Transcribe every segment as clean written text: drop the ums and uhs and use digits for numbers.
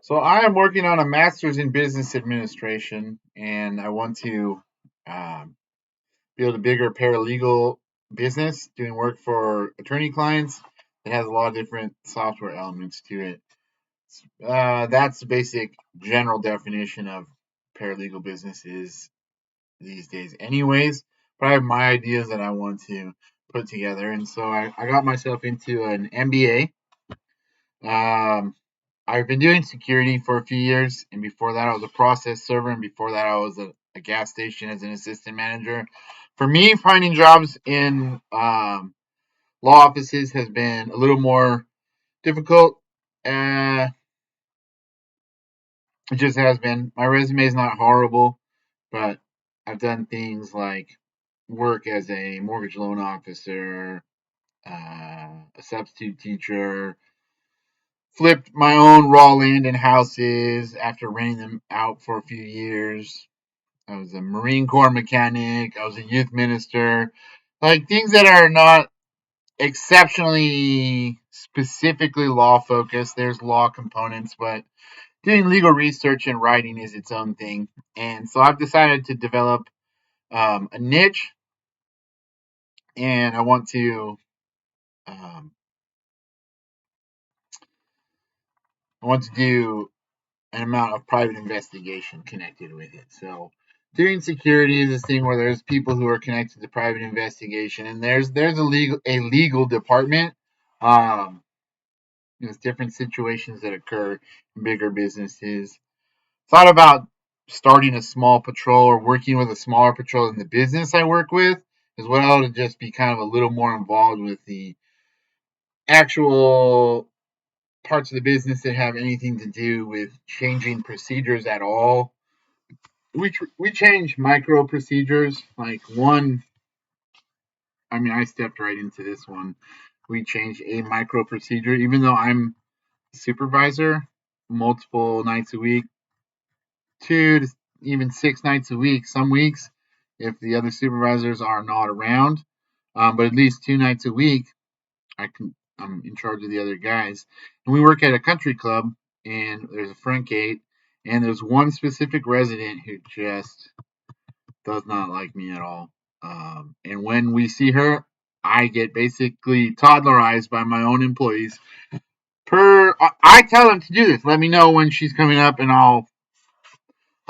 So I am working on a master's in business administration, and I want to um, build a bigger paralegal business, doing work for attorney clients. It has a lot of different software elements to it. That's the basic general definition of paralegal businesses these days, anyways. But I have my ideas that I want to put together, and so I got myself into an MBA. Um, I've been doing security for a few years, and before that, I was a process server, and before that, I was a gas station as an assistant manager. For me, finding jobs in law offices has been a little more difficult. Uh, it just has been. My resume is not horrible, but I've done things like work as a mortgage loan officer, a substitute teacher, flipped my own raw land and houses after renting them out for a few years. I was a Marine Corps mechanic. I was a youth minister. Like things that are not exceptionally specifically law focused. There's law components, but doing legal research and writing is its own thing. And so I've decided to develop a niche, and um, I want to do an amount of private investigation connected with it. So doing security is this thing where there's people who are connected to private investigation, and there's a legal department. Um, there's different situations that occur in bigger businesses. Thought about starting a small patrol or working with a smaller patrol in the business I work with, as well to just be kind of a little more involved with the actual parts of the business that have anything to do with changing procedures at all. We changed micro procedures. Like one, I mean, I stepped right into this one. We changed a micro procedure, even though I'm a supervisor, multiple nights a week, 2 to even 6 nights a week. Some weeks, if the other supervisors are not around, but at least 2 nights a week, I'm in charge of the other guys. And we work at a country club, and there's a front gate, and there's one specific resident who just does not like me at all. And when we see her, I get basically toddlerized by my own employees. I tell them to do this. Let me know when she's coming up, and I'll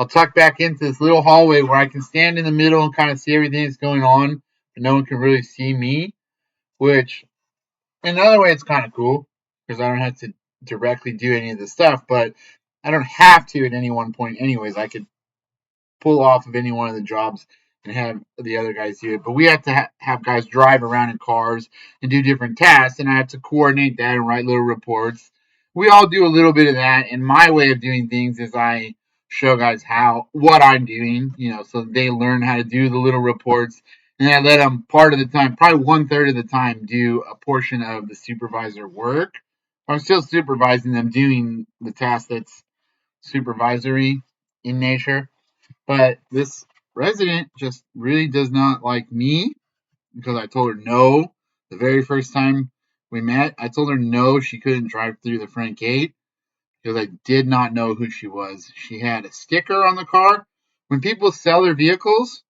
tuck back into this little hallway where I can stand in the middle and kind of see everything that's going on, but no one can really see me. Which, in another way, it's kind of cool because I don't have to directly do any of the stuff, but I don't have to at any one point, anyways. I could pull off of any one of the jobs and have the other guys do it. But we have to have guys drive around in cars and do different tasks, and I have to coordinate that and write little reports. We all do a little bit of that, and my way of doing things is I show guys what I'm doing, so they learn how to do the little reports, and I let them part of the time, probably 1/3 of the time, do a portion of the supervisor work. I'm still supervising them doing the task that's supervisory in nature, but this resident just really does not like me because I told her no the very first time we met. I told her no, she couldn't drive through the front gate because I did not know who she was. She had a sticker on the car. When people sell their vehicles,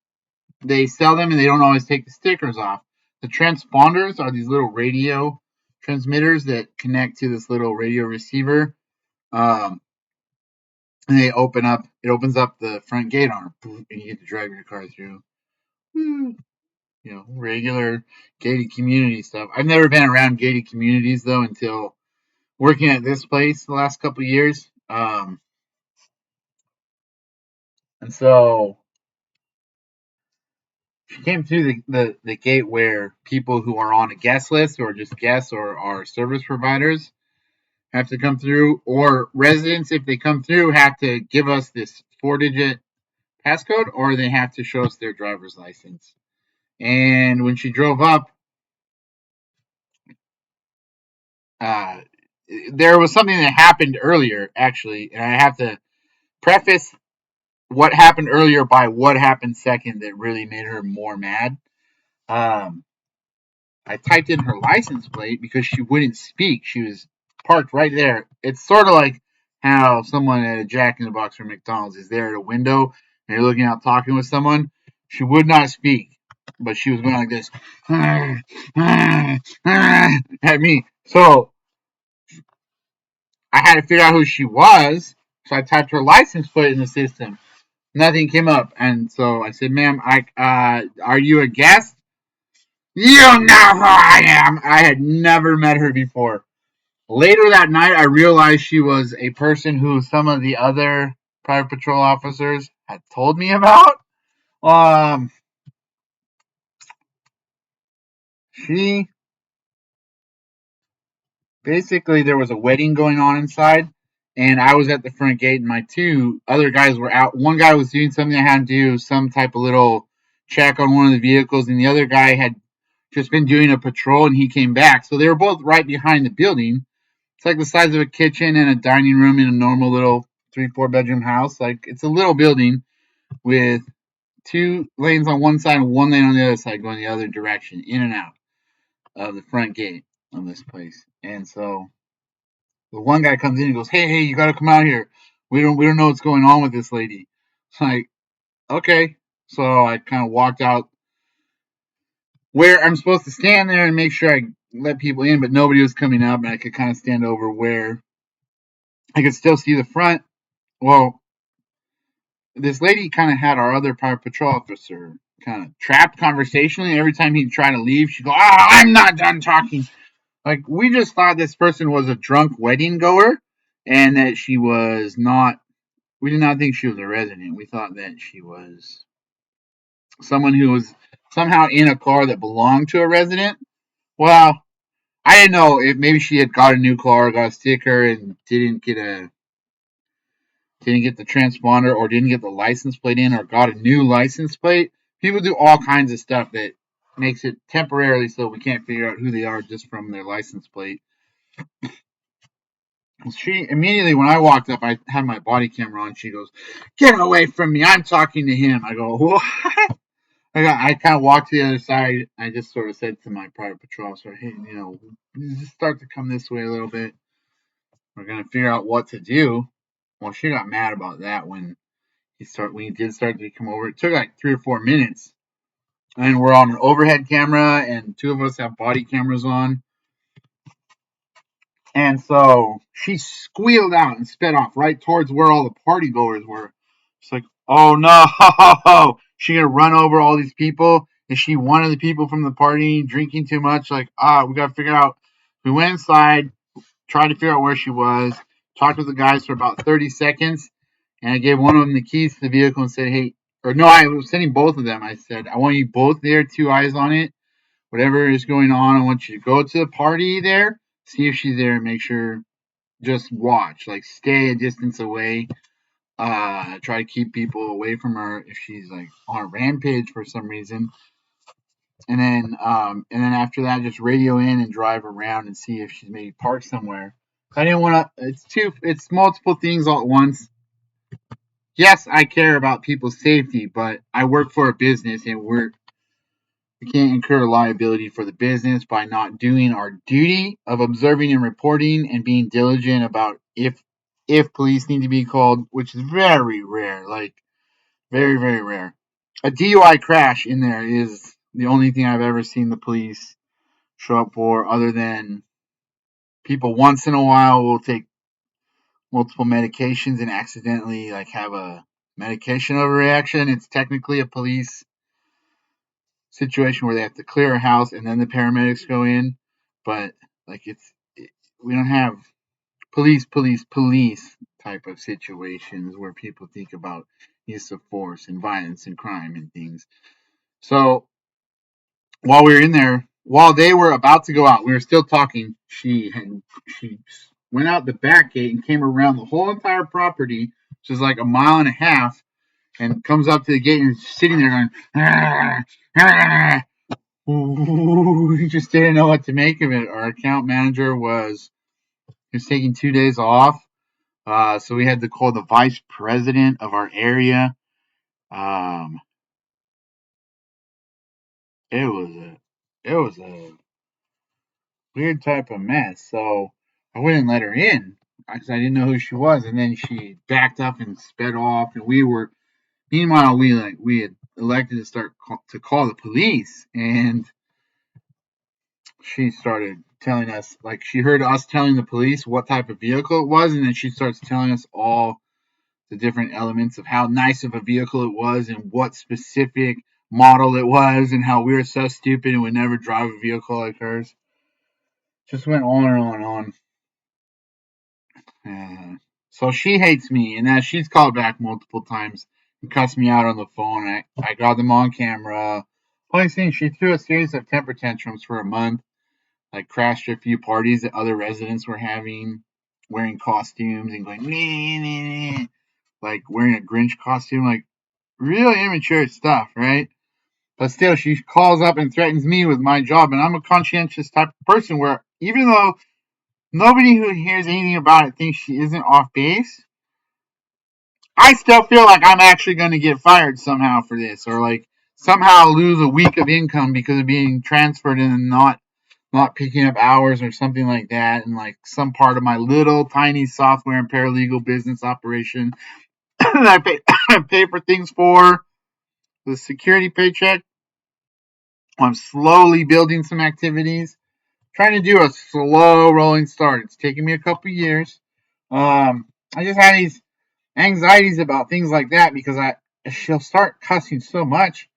they sell them and they don't always take the stickers off. The transponders are these little radio transmitters that connect to this little radio receiver. Um, and it opens up the front gate on her, and you get to drive your car through. Regular gated community stuff. I've never been around gated communities though until working at this place the last couple of years. And so she came through the gate where people who are on a guest list or just guests or are service providers have to come through, or residents, if they come through, have to give us this 4-digit passcode or they have to show us their driver's license. And when she drove up, uh, there was something that happened earlier, actually, and I have to preface what happened earlier by what happened second that really made her more mad. Um, I typed in her license plate because she wouldn't speak. She was parked right there. It's sort of like how someone at a Jack in the Box or McDonald's is there at a window and you're looking out talking with someone. She would not speak, but she was going like this at me. So I had to figure out who she was. So I typed her license plate in the system. Nothing came up, and so I said, "Ma'am, are you a guest?" You know who I am. I had never met her before. Later that night, I realized she was a person who some of the other private patrol officers had told me about. Um, she basically there was a wedding going on inside, and I was at the front gate, and my two other guys were out. One guy was doing something I had to do, some type of little check on one of the vehicles, and the other guy had just been doing a patrol, and he came back. So they were both right behind the building. It's like the size of a kitchen and a dining room in a normal little 3-4 bedroom house. Like it's a little building with 2 lanes on one side and 1 lane on the other side going the other direction, in and out of the front gate of this place. And so the one guy comes in and goes, "Hey, you got to come out here. We don't know what's going on with this lady." It's like, okay. So I kind of walked out where I'm supposed to stand there and make sure I let people in, but nobody was coming up, and I could kind of stand over where I could still see the front. Well, this lady kind of had our other private patrol officer kind of trapped conversationally. Every time he'd try to leave, she'd go, I'm not done talking. Like, we just thought this person was a drunk wedding goer and that she was not, we did not think she was a resident. We thought that she was someone who was somehow in a car that belonged to a resident. Well, I didn't know if maybe she had got a new car, got a sticker, and didn't get the transponder or didn't get the license plate in or got a new license plate. People do all kinds of stuff that makes it temporarily so we can't figure out who they are just from their license plate. She immediately, when I walked up, I had my body camera on. She goes, "Get away from me! I'm talking to him." I go, "What?" I kind of walked to the other side. I just sort of said to my private patrol officer, "Hey, just start to come this way a little bit. We're gonna figure out what to do." Well, she got mad about that when he did start to come over. It took like 3 or 4 minutes, and we're on an overhead camera, and two of us have body cameras on. And so she squealed out and sped off right towards where all the party goers were. She's like, "Oh no, she gonna run over all these people? Is she one of the people from the party drinking too much?" Like, we gotta figure out. We went inside, tried to figure out where she was, talked with the guys for about 30 seconds, and I gave one of them the keys to the vehicle and said, "Hey," or no, I was sending both of them. I said, "I want you both there, 2 eyes on it. Whatever is going on, I want you to go to the party there, see if she's there, and make sure, just watch, like stay a distance away. Try to keep people away from her if she's like on a rampage for some reason." And then after that, just radio in and drive around and see if she's maybe parked somewhere. I didn't want to. It's multiple things all at once. Yes, I care about people's safety, but I work for a business, and we can't incur liability for the business by not doing our duty of observing and reporting and being diligent about if police need to be called, which is very rare, like very very rare. A DUI crash in there is the only thing I've ever seen the police show up for, other than people once in a while will take multiple medications and accidentally like have a medication overreaction. It's technically a police situation where they have to clear a house and then the paramedics go in, but like we don't have police type of situations where people think about use of force and violence and crime and things. So while we were in there, while they were about to go out, we were still talking. She went out the back gate and came around the whole entire property, which is like a mile and a half, and comes up to the gate and is sitting there going, "Ah, ah." We just didn't know what to make of it. Our account manager was taking 2 days off, so we had to call the vice president of our area. Um, it was a weird type of mess. So I wouldn't let her in. because I didn't know who she was, and then she backed up and sped off, and meanwhile we had elected to to call the police, and she started telling us, like, she heard us telling the police what type of vehicle it was, and then she starts telling us all the different elements of how nice of a vehicle it was and what specific model it was and how we were so stupid and would never drive a vehicle like hers. Just went on and on and on. So she hates me, and now she's called back multiple times and cussed me out on the phone. I got them on camera. Only thing, she threw a series of temper tantrums for a month, like crashed a few parties that other residents were having, wearing costumes and going, nee, nee, nee, like wearing a Grinch costume, like really immature stuff, right? But still, she calls up and threatens me with my job, and I'm a conscientious type of person where even though nobody who hears anything about it thinks she isn't off base, I still feel like I'm actually going to get fired somehow for this, or like somehow lose a week of income because of being transferred and not picking up hours or something like that, and like some part of my little tiny software and paralegal business operation that I pay for things for the security paycheck. I'm slowly building some activities, trying to do a slow rolling start. It's taking me a couple years. I just had these anxieties about things like that because she'll start cussing so much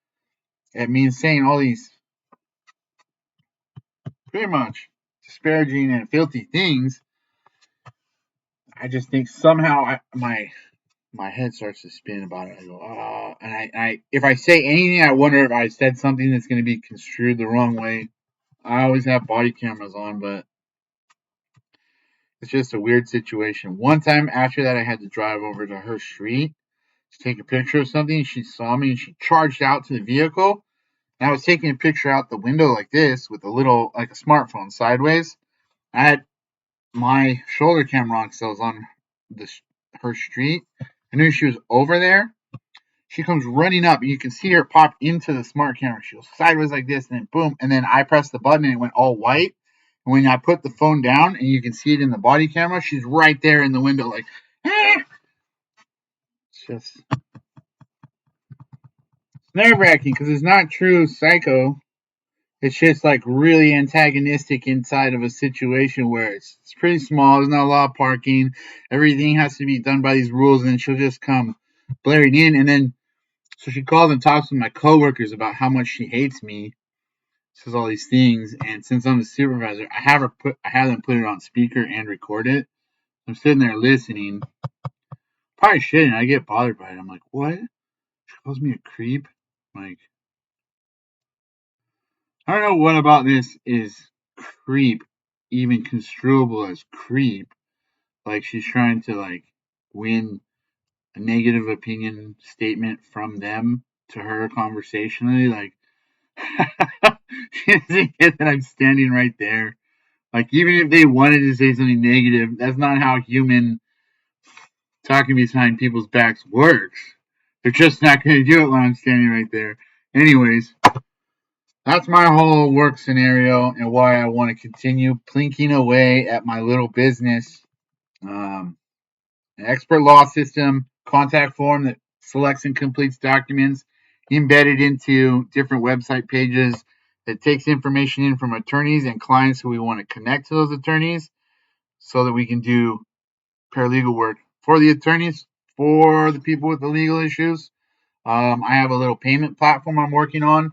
at me and saying all these pretty much disparaging and filthy things. I just think somehow my head starts to spin about it. I go, and I if I say anything, I wonder if I said something that's going to be construed the wrong way. I always have body cameras on, but it's just a weird situation. One time after that, I had to drive over to her street to take a picture of something. She saw me and she charged out to the vehicle. And I was taking a picture out the window like this with a little, like a smartphone sideways. I had my shoulder camera on because I was on her street. I knew she was over there. She comes running up, and you can see her pop into the smart camera. She goes sideways like this, and then boom, and then I pressed the button, and it went all white. And when I put the phone down, and you can see it in the body camera, she's right there in the window, like, eh. It's just nerve wracking because it's not true psycho. It's just like really antagonistic inside of a situation where it's pretty small. There's not a lot of parking. Everything has to be done by these rules, and then she'll just come blaring in, and then so she calls and talks with my coworkers about how much she hates me. Says all these things, and since I'm the supervisor, I have them put it on speaker and record it. I'm sitting there listening. Probably shouldn't. I get bothered by it. I'm like, what? She calls me a creep. I'm like, I don't know what about this is creep, even construable as creep. Like she's trying to like win a negative opinion statement from them to her conversationally. Like she doesn't get that I'm standing right there. Like even if they wanted to say something negative, that's not how human talking behind people's backs works. They're just not going to do it when I'm standing right there. Anyways, that's my whole work scenario and why I want to continue plinking away at my little business. Um, an expert law system, contact form that selects and completes documents embedded into different website pages that takes information in from attorneys and clients who we want to connect to those attorneys so that we can do paralegal work for the attorneys, for the people with the legal issues. I have a little payment platform I'm working on.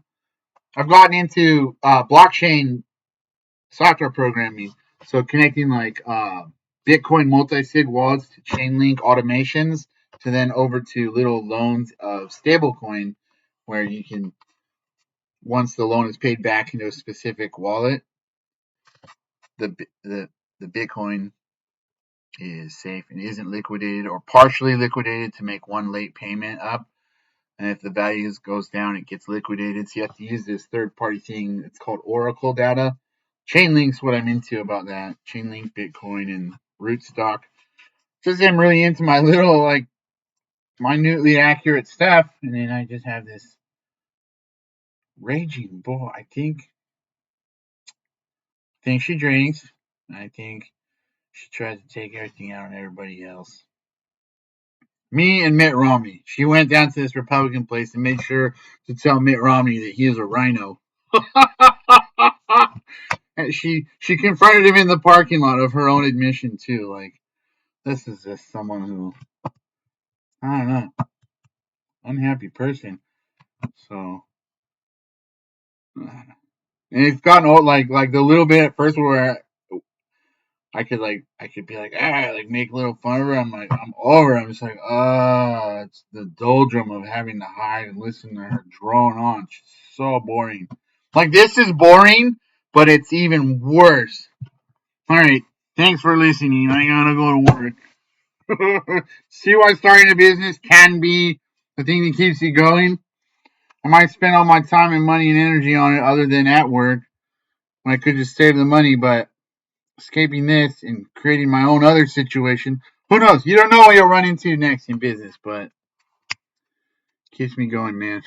I've gotten into blockchain software programming, so connecting like Bitcoin multi-sig wallets to Chainlink automations to then over to little loans of stablecoin, where you can once the loan is paid back into a specific wallet, the the the Bitcoin is safe and isn't liquidated or partially liquidated to make one late payment up. And if the value goes down, it gets liquidated. So you have to use this third-party thing. It's called Oracle data. Chainlink's what I'm into about that. Chainlink, Bitcoin, and Rootstock. Just I'm really into my little like minutely accurate stuff, and then I just have this raging bull. I think she drinks. I think She tries to take everything out on everybody else. Me and Mitt Romney. She went down to this Republican place and made sure to tell Mitt Romney that he is a rhino. And she confronted him in the parking lot of her own admission too. Like, this is just someone who, I don't know, unhappy person. So, and it's gotten old. Like the little bit at first where I could be like make little fun of her. I'm like I'm over. I'm just like it's the doldrum of having to hide and listen to her drone on. She's so boring. Like this is boring, but it's even worse. All right, thanks for listening. I gotta go to work. See why starting a business can be the thing that keeps you going. I might spend all my time and money and energy on it other than at work. When I could just save the money, but escaping this and creating my own other situation. Who knows? You don't know what you'll run into next in business, but keeps me going, man.